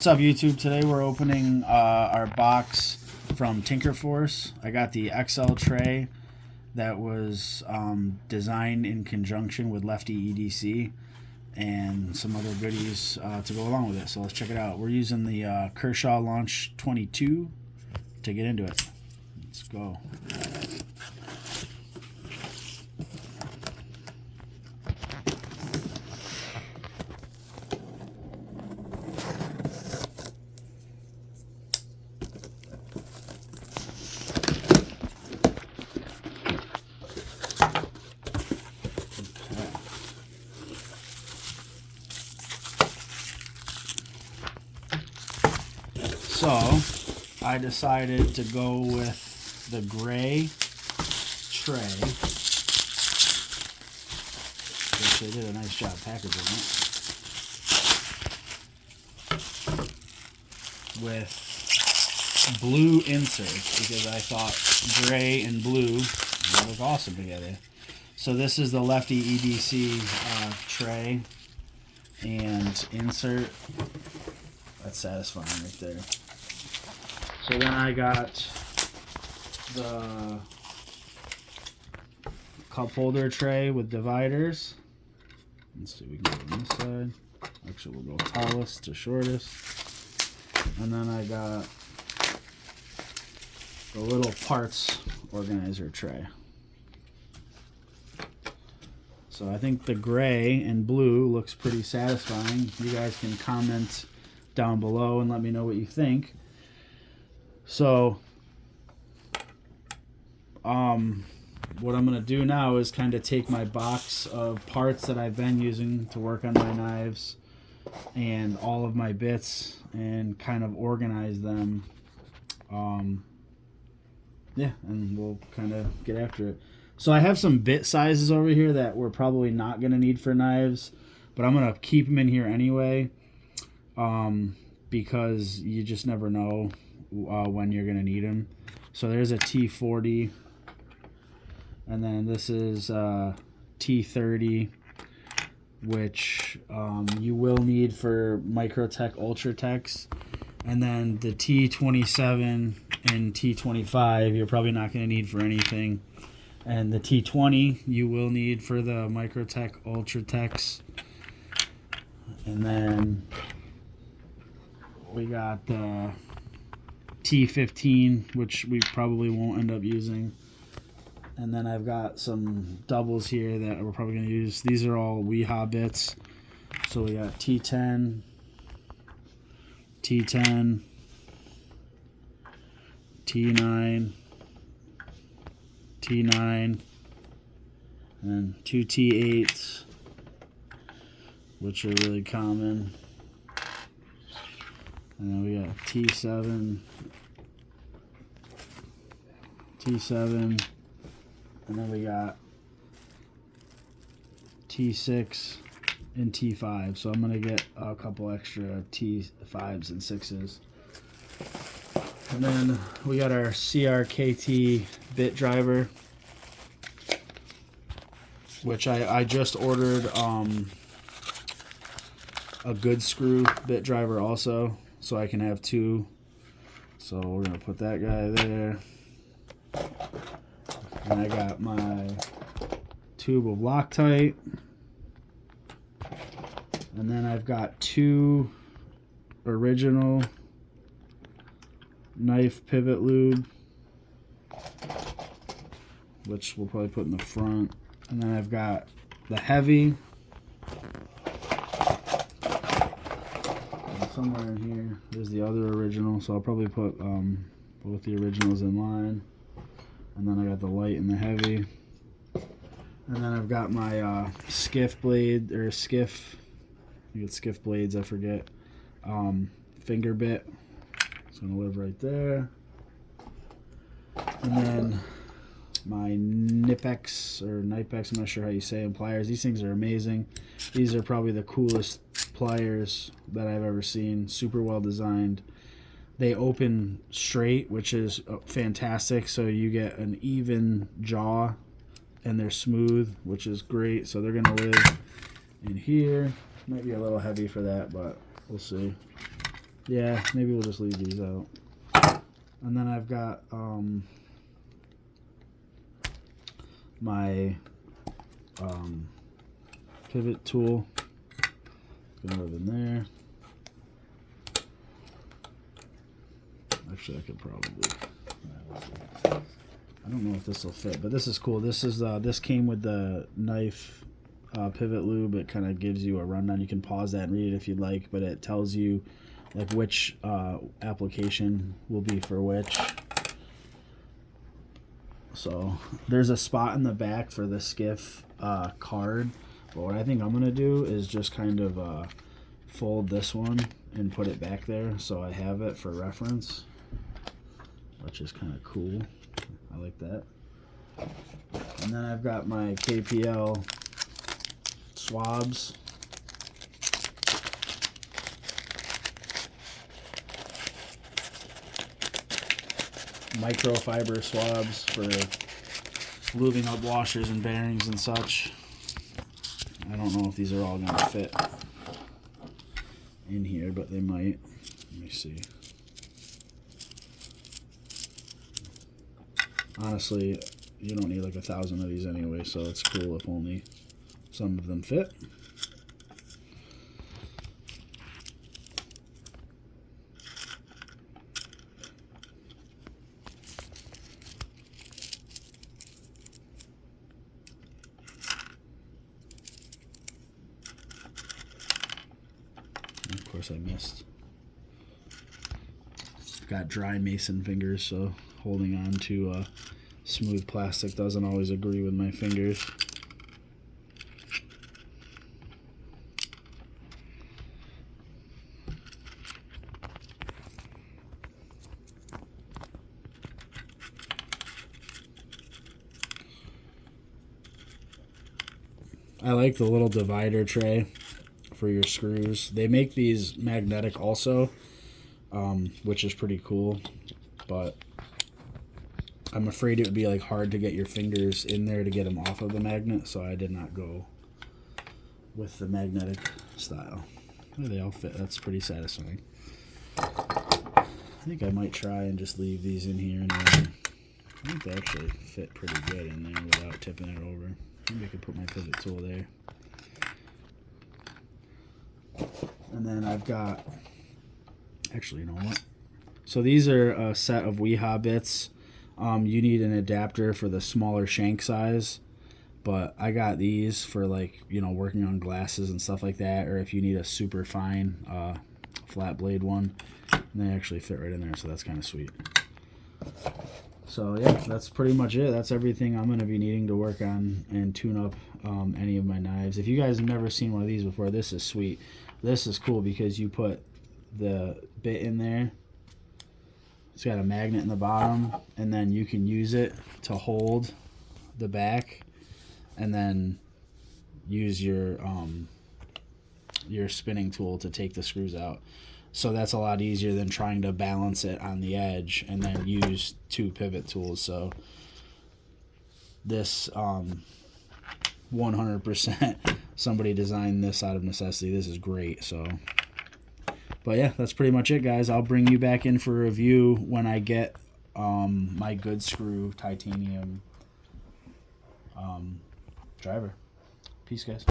What's up, YouTube? Today we're opening our box from Tinkerforce. I got the XL tray that was designed in conjunction with Lefty EDC and some other goodies to go along with it. So let's check it out. We're using the Kershaw Launch 22 to get into it. Let's go. So I decided to go with the gray tray, which they did a nice job packaging it, with blue inserts because I thought gray and blue would look awesome together. So this is the Lefty EDC tray and insert. That's satisfying right there. So then I got the cup holder tray with dividers. Let's see, we can go on this side. Actually, we'll go tallest to shortest. And then I got the little parts organizer tray. So I think the gray and blue looks pretty satisfying. You guys can comment down below and let me know what you think. So what I'm gonna do now is kind of take my box of parts that I've been using to work on my knives and all of my bits and kind of organize them. Yeah, and we'll kind of get after it. So I have some bit sizes over here that we're probably not gonna need for knives, but I'm gonna keep them in here anyway, because you just never know when you're gonna need them. So there's a T40, and then this is T30, which you will need for Microtech Ultratechs, and then the T27 and T25 you're probably not gonna need for anything, and the T20 you will need for the Microtech Ultratechs, and then we got the T15, which we probably won't end up using. And then I've got some doubles here that we're probably going to use. These are all Weehaw bits. So we got T10, T10, T9, T9, and two T8s, which are really common. And then we got T7, T7, and then we got T6 and T5. So I'm going to get a couple extra T5s and 6s. And then we got our CRKT bit driver, which I just ordered a good screw bit driver also, so I can have two. So we're gonna put that guy there. And I got my tube of Loctite. And then I've got two original knife pivot lube, which we'll probably put in the front. And then I've got the heavy. Somewhere in here there's the other original, so I'll probably put both the originals in line. And then I got the light and the heavy, and then I've got my skiff blade, or skiff, you get skiff blades, I forget, finger bit. It's gonna live right there. And then my Nipex, or Nipex, I'm not sure how you say them, pliers. These things are amazing. These are probably the coolest pliers that I've ever seen. Super well designed. They open straight, which is fantastic, so you get an even jaw, and they're smooth, which is great. So they're gonna live in here. Might be a little heavy for that, but we'll see. Yeah, maybe we'll just leave these out. And then I've got my pivot tool. Go in there. Actually, I could probably. I don't know if this will fit, but this is cool. This is this came with the knife pivot lube. It kind of gives you a rundown. You can pause that and read it if you'd like, but it tells you like which application will be for which. So there's a spot in the back for the skiff card, but what I think I'm gonna do is just kind of fold this one and put it back there so I have it for reference, which is kind of cool. I like that. And then I've got my KPL swabs. Microfiber swabs for lubing up washers and bearings and such. I don't know if these are all going to fit in here, but they might. Let me see. Honestly, you don't need like 1,000 of these anyway, so it's cool if only some of them fit. Of course I missed. Got dry mason fingers, so holding on to smooth plastic doesn't always agree with my fingers. I like the little divider tray for your screws. They make these magnetic also, which is pretty cool, but I'm afraid it would be like hard to get your fingers in there to get them off of the magnet, so I did not go with the magnetic style. Oh, they all fit. That's pretty satisfying. I think I might try and just leave these in here, and then I think they actually fit pretty good in there without tipping it over. Maybe I could put my pivot tool there. And then I've got, actually, you know what? So these are a set of Weehaw bits. You need an adapter for the smaller shank size, but I got these for like, you know, working on glasses and stuff like that, or if you need a super fine flat blade one. And they actually fit right in there, so that's kind of sweet. So yeah, that's pretty much it. That's everything I'm going to be needing to work on and tune up any of my knives. If you guys have never seen one of these before, this is sweet. This is cool because you put the bit in there. It's got a magnet in the bottom, and then you can use it to hold the back, and then use your spinning tool to take the screws out. So that's a lot easier than trying to balance it on the edge and then use two pivot tools. So this 100% somebody designed this out of necessity. This is great. So, but yeah, that's pretty much it, guys. I'll bring you back in for a review when I get my good screw titanium driver. Peace, guys.